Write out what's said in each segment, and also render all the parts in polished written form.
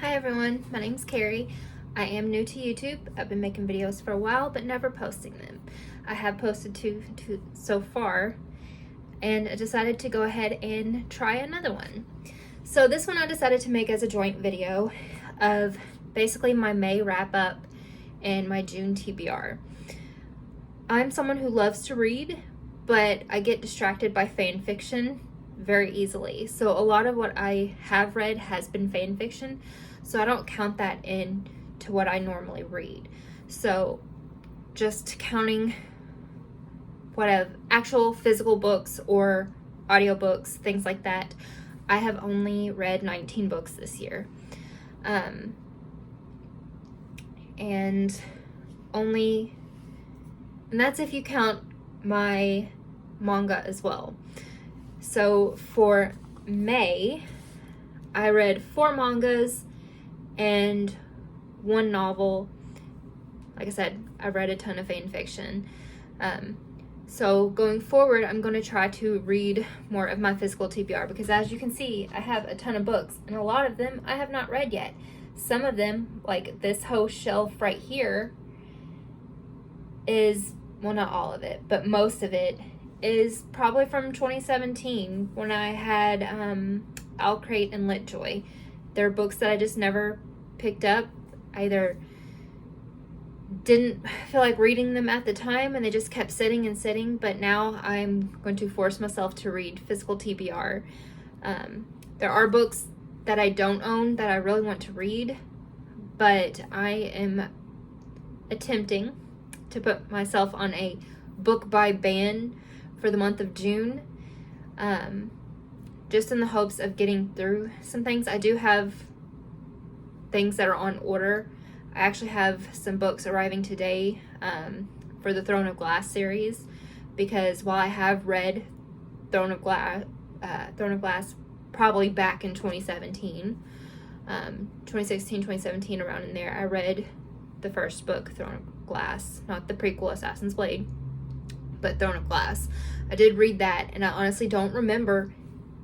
Hi everyone, my name's Carrie. I am new to YouTube. I've been making videos for a while but never posting them. I have posted two so far and I decided to go ahead and try another one. So this one I decided to make as a joint video of basically my May wrap up and my June TBR. I'm someone who loves to read, but I get distracted by fan fiction very easily. So a lot of what I have read has been fan fiction, so I don't count that in to what I normally read. So just counting what of actual physical books or audiobooks, things like that, I have only read 19 books this year. And that's if you count my manga as well. So for May, I read 4 mangas and 1 novel. Like I said, I read a ton of fan fiction. So going forward, I'm going to try to read more of my physical TBR because as you can see, I have a ton of books and a lot of them I have not read yet. Some of them, like this whole shelf right here, is, well, not all of it, but most of it is probably from 2017 when I had Owl Crate and LitJoy. They're books that I just never picked up. I either didn't feel like reading them at the time and they just kept sitting and sitting, but now I'm going to force myself to read physical TBR. There are books that I don't own that I really want to read, but I am attempting to put myself on a book buy ban for the month of June, just in the hopes of getting through some things. I do have things that are on order. I actually have some books arriving today for the Throne of Glass series, because while I have read Throne of Glass probably back in 2017, 2016, 2017, around in there, I read the first book, Throne of Glass, not the prequel Assassin's Blade, but Throne of Glass. I did read that, and I honestly don't remember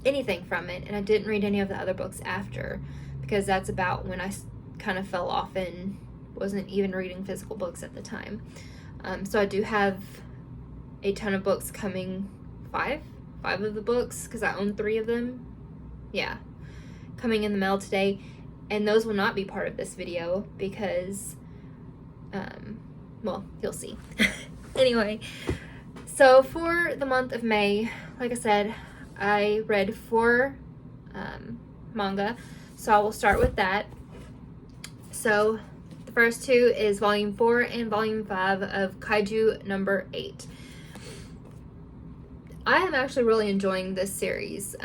anything from it, and I didn't read any of the other books after, because that's about when I kind of fell off and wasn't even reading physical books at the time. So I do have a ton of books coming, five of the books, because I own 3 of them, yeah, coming in the mail today, and those will not be part of this video because, well, you'll see. Anyway, so for the month of May, like I said, I read 4 manga, so I will start with that. So the first 2 is volume 4 and volume 5 of Kaiju number 8. I am actually really enjoying this series.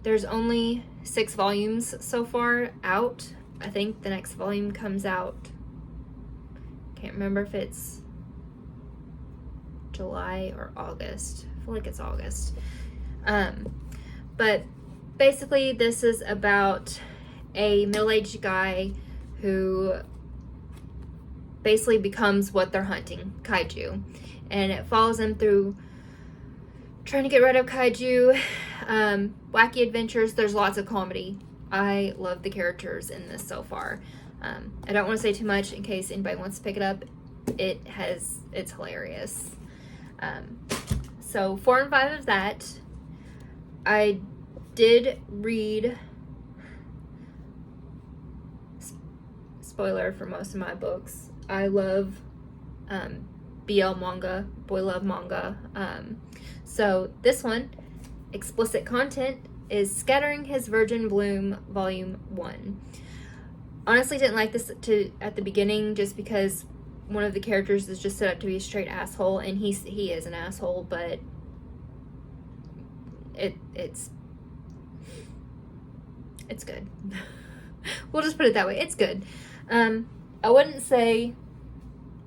There's only 6 volumes so far out. I think the next volume comes out, can't remember if it's July or August. I feel like it's August. But basically this is about a middle-aged guy who basically becomes what they're hunting, kaiju, and it follows him through trying to get rid of kaiju, wacky adventures. There's lots of comedy. I love the characters in this so far. I don't want to say too much in case anybody wants to pick it up. It's hilarious. So 4 and 5 of that. I did read, spoiler for most of my books, I love BL manga, boy love manga. So this one, explicit content, is Scattering His Virgin Bloom Volume 1. Honestly didn't like this at the beginning just because one of the characters is just set up to be a straight asshole, and he is an asshole, but it's good. We'll just put it that way. It's good. I wouldn't say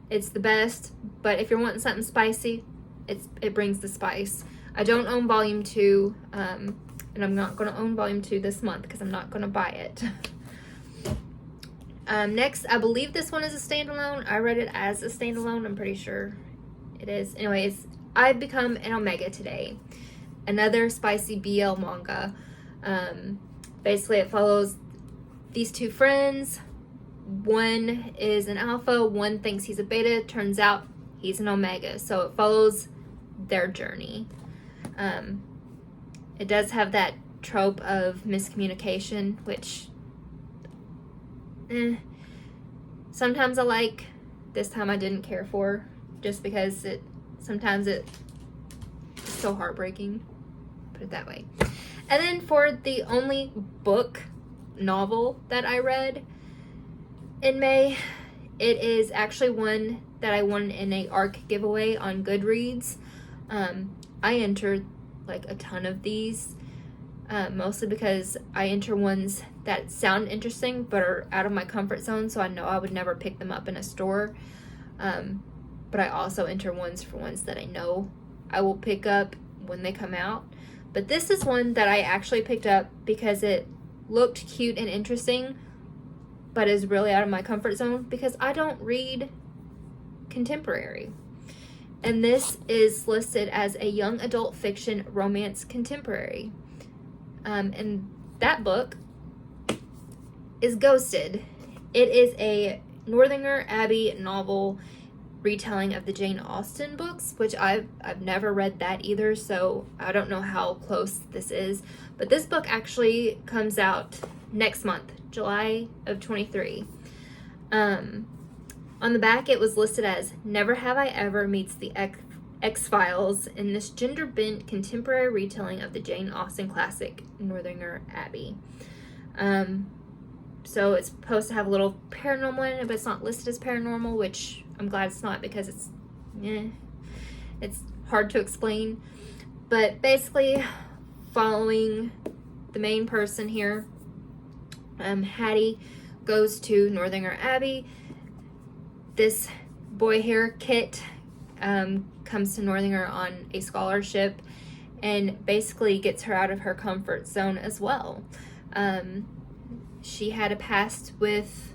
it's the best, but if you're wanting something spicy, it brings the spice. I don't own volume 2, and I'm not going to own volume 2 this month because I'm not going to buy it. Next, I believe this one is a standalone. I read it as a standalone. I'm pretty sure it is. Anyways, I've become an Omega today. Another spicy BL manga. Basically, it follows these two friends. One is an alpha, one thinks he's a beta. Turns out he's an omega. So it follows their journey. It does have that trope of miscommunication, which sometimes I like. This time I didn't care for, just because sometimes it's so heartbreaking, put it that way. And then for the only book novel that I read in May, it is actually one that I won in a ARC giveaway on Goodreads. I entered like a ton of these, mostly because I enter ones that sound interesting but are out of my comfort zone, so I know I would never pick them up in a store. But I also enter ones that I know I will pick up when they come out. But this is one that I actually picked up because it looked cute and interesting, but is really out of my comfort zone because I don't read contemporary. And this is listed as a young adult fiction romance contemporary. And that book is Ghosted. It is a Northanger Abbey novel retelling of the Jane Austen books, which I've never read that either, so I don't know how close this is. But this book actually comes out next month, July of 23. On the back, it was listed as Never Have I Ever meets the X-Files in this gender-bent contemporary retelling of the Jane Austen classic Northanger Abbey. So it's supposed to have a little paranormal in it, but it's not listed as paranormal, which I'm glad it's not because it's hard to explain. But basically, following the main person here, Hattie goes to Northanger Abbey. This boy here, Kit, comes to Northanger on a scholarship and basically gets her out of her comfort zone as well. She had a past with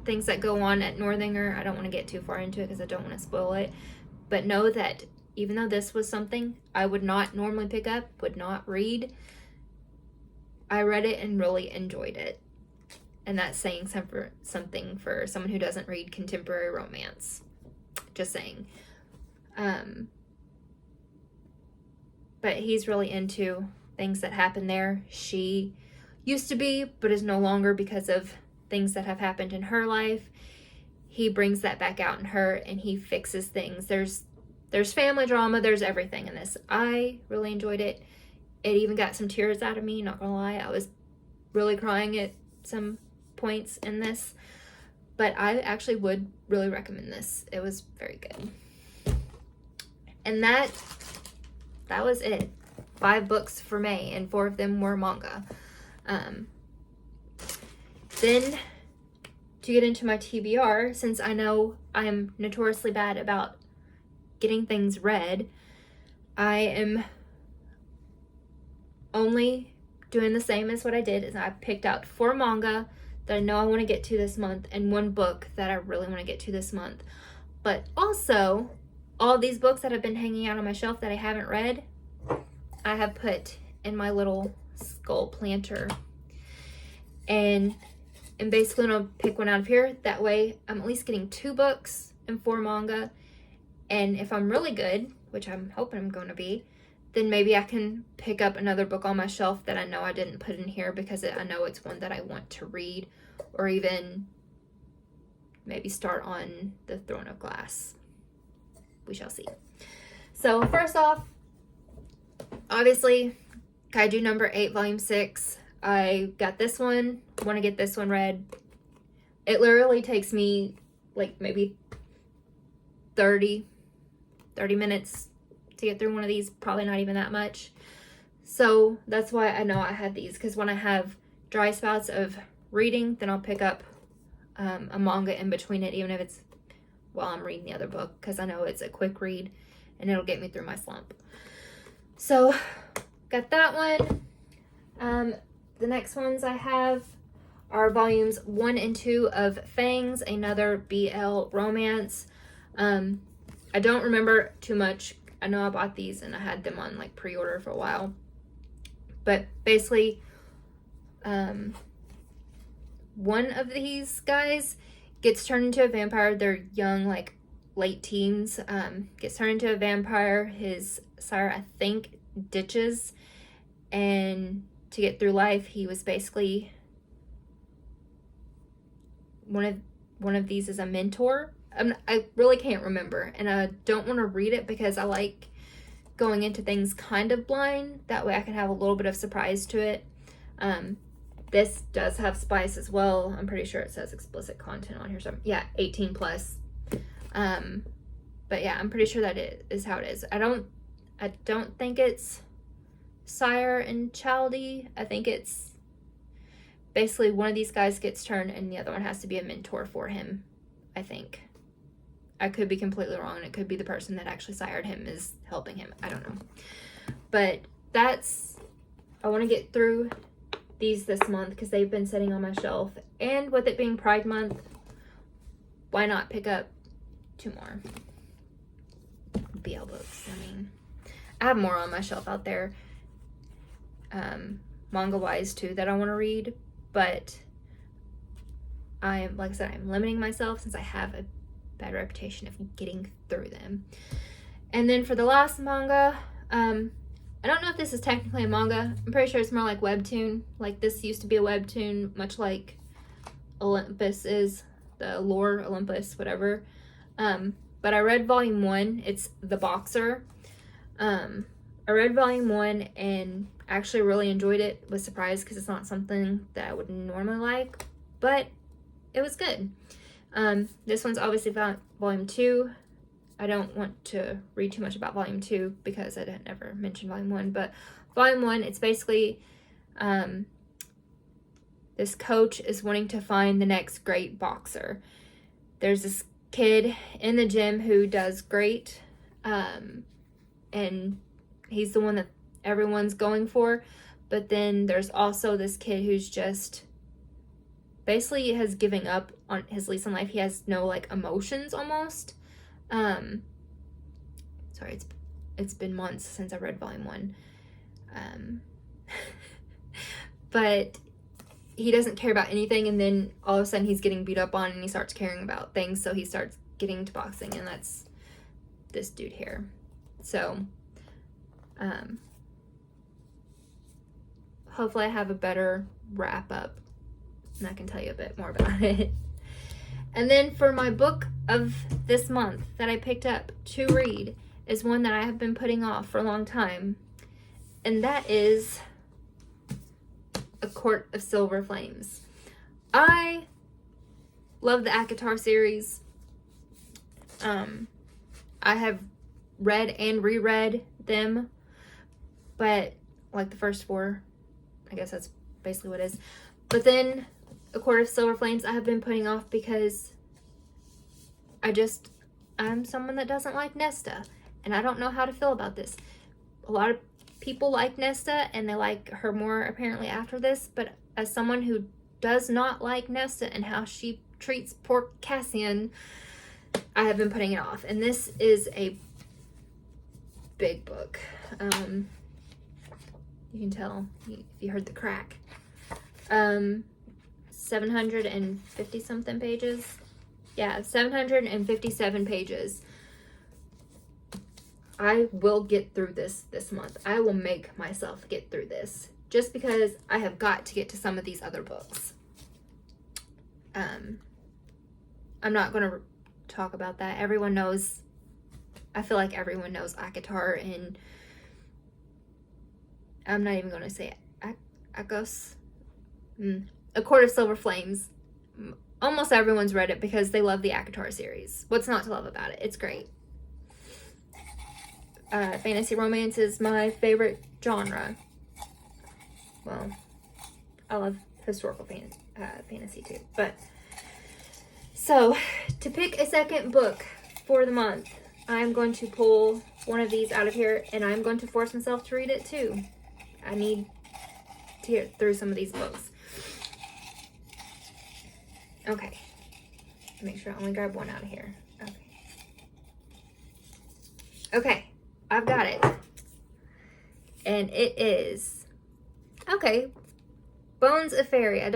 things that go on at Northanger. I don't want to get too far into it because I don't want to spoil it. But know that even though this was something I would not normally pick up, would not read, I read it and really enjoyed it. And that's saying something for someone who doesn't read contemporary romance. Just saying. But he's really into things that happen there. She used to be, but is no longer because of things that have happened in her life. He brings that back out in her and he fixes things. There's family drama, there's everything in this. I really enjoyed it. It even got some tears out of me, not gonna lie. I was really crying at some points in this, but I actually would really recommend this. It was very good. And that was it. 5 books for May, and 4 of them were manga. Then to get into my TBR, since I know I'm notoriously bad about getting things read, I am only doing the same as what I did. Is I picked out 4 manga that I know I want to get to this month and 1 book that I really want to get to this month. But also, all these books that have been hanging out on my shelf that I haven't read, I have put in my little skull planter. And basically I'm going to pick one out of here. That way I'm at least getting 2 books and 4 manga. And if I'm really good, which I'm hoping I'm going to be, then maybe I can pick up another book on my shelf that I know I didn't put in here because I know it's one that I want to read, or even maybe start on the Throne of Glass. We shall see. So first off, obviously, Kaiju number 8, volume 6. I got this one. Want to get this one read. It literally takes me like maybe 30 minutes to get through one of these. Probably not even that much. So that's why I know I have these, because when I have dry spouts of reading, then I'll pick up a manga in between it, even if it's while I'm reading the other book, because I know it's a quick read and it'll get me through my slump. So got that one. The next ones I have are volumes 1 and 2 of Fangs, another BL romance. I don't remember too much. I know I bought these and I had them on like pre-order for a while. But basically, one of these guys gets turned into a vampire. They're young, like late teens. Gets turned into a vampire. His sire, I think, ditches, and to get through life, he was basically one of these is a mentor. I really can't remember, and I don't want to read it because I like going into things kind of blind. That way I can have a little bit of surprise to it. This does have spice as well. I'm pretty sure it says explicit content on here. So yeah, 18 plus. But yeah, I'm pretty sure that it is how it is. I don't think it's sire and childy. I think it's basically one of these guys gets turned and the other one has to be a mentor for him, I think. I could be completely wrong, and it could be the person that actually sired him is helping him. I don't know. But I want to get through these this month because they've been sitting on my shelf. And with it being Pride Month, why not pick up 2 more BL books? I mean, I have more on my shelf out there, manga-wise too, that I want to read. But like I said, I'm limiting myself since I have a bad reputation of getting through them. And then for the last manga, I don't know if this is technically a manga. I'm pretty sure it's more like webtoon. Like this used to be a webtoon, much like Olympus is, the lore Olympus, whatever. But I read volume 1. It's The Boxer. I read volume 1 and actually really enjoyed it. Was surprised because it's not something that I would normally like, but it was good. This one's obviously volume 2. I don't want to read too much about volume 2 because I didn't ever mention volume 1, but volume 1, it's basically this coach is wanting to find the next great boxer. There's this kid in the gym who does great, and he's the one that everyone's going for, but then there's also this kid who's just basically has given up on his lease on life. He has no like emotions almost. Sorry, it's been months since I read volume 1. But he doesn't care about anything, and then all of a sudden he's getting beat up on and he starts caring about things, so he starts getting into boxing, and that's this dude here. So hopefully I have a better wrap up and I can tell you a bit more about it. And then for my book of this month that I picked up to read is one that I have been putting off for a long time, and that is A Court of Silver Flames. I love the ACOTAR series. I have read and reread them, but like the first 4, I guess that's basically what it is. But then A Court of Silver Flames I have been putting off because I'm someone that doesn't like Nesta, and I don't know how to feel about this. A lot of people like Nesta and they like her more apparently after this, but as someone who does not like Nesta and how she treats poor Cassian, I have been putting it off. And this is a big book. You can tell if you heard the crack. 750 something pages. Yeah, 757 pages. I will get through this month. I will make myself get through this just because I have got to get to some of these other books. I'm not going to talk about that. Everyone knows, I feel like everyone knows ACOTAR, and I'm not even going to say Akos. A Court of Silver Flames. Almost everyone's read it because they love the ACOTAR series. What's not to love about it? It's great. Fantasy romance is my favorite genre. Well, I love historical fantasy too. But so to pick a second book for the month, I'm going to pull one of these out of here, and I'm going to force myself to read it too. I need to get through some of these books. Okay. Make sure I only grab one out of here. Okay. I've got it. And it is, okay, Bones of Faerie. I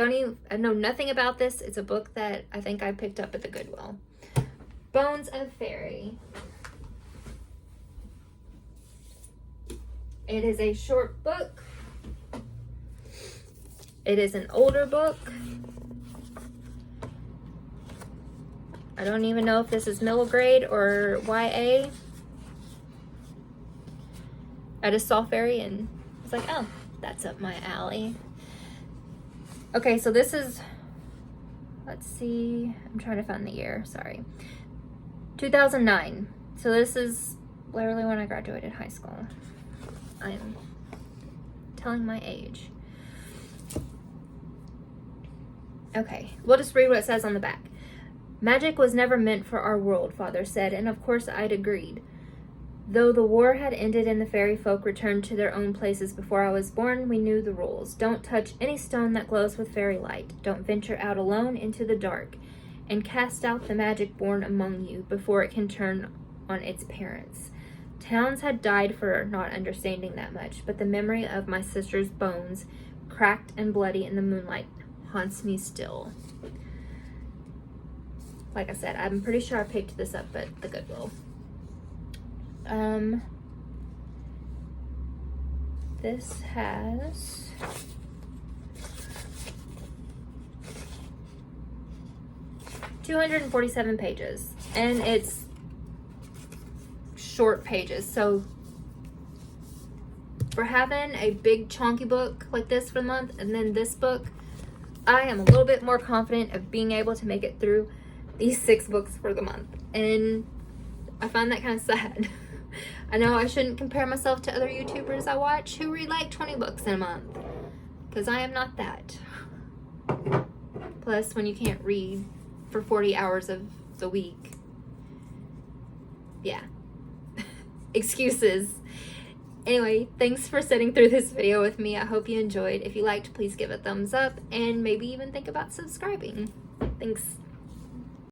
know nothing about this. It's a book that I think I picked up at the Goodwill. Bones of Faerie. It is a short book. It is an older book. I don't even know if this is middle grade or YA. I just saw Faerie and was like, oh, that's up my alley. Okay, so this is, let's see, I'm trying to find the year, sorry. 2009. So this is literally when I graduated high school. I'm telling my age. Okay, we'll just read what it says on the back. Magic was never meant for our world, Father said, and of course I'd agreed. Though the war had ended and the fairy folk returned to their own places before I was born, we knew the rules. Don't touch any stone that glows with fairy light. Don't venture out alone into the dark. And cast out the magic born among you before it can turn on its parents. Towns had died for not understanding that much, but the memory of my sister's bones, cracked and bloody in the moonlight, haunts me still. Like I said, I'm pretty sure I picked this up at the Goodwill. This has 247 pages, and it's short pages. So for having a big chunky book like this for the month, and then this book, I am a little bit more confident of being able to make it through these 6 books for the month, and I find that kind of sad. I know I shouldn't compare myself to other YouTubers I watch who read like 20 books in a month, because I am not that. Plus, when you can't read for 40 hours of the week, yeah. Excuses. Anyway, thanks for sitting through this video with me. I hope you enjoyed. If you liked, please give a thumbs up and maybe even think about subscribing. Thanks.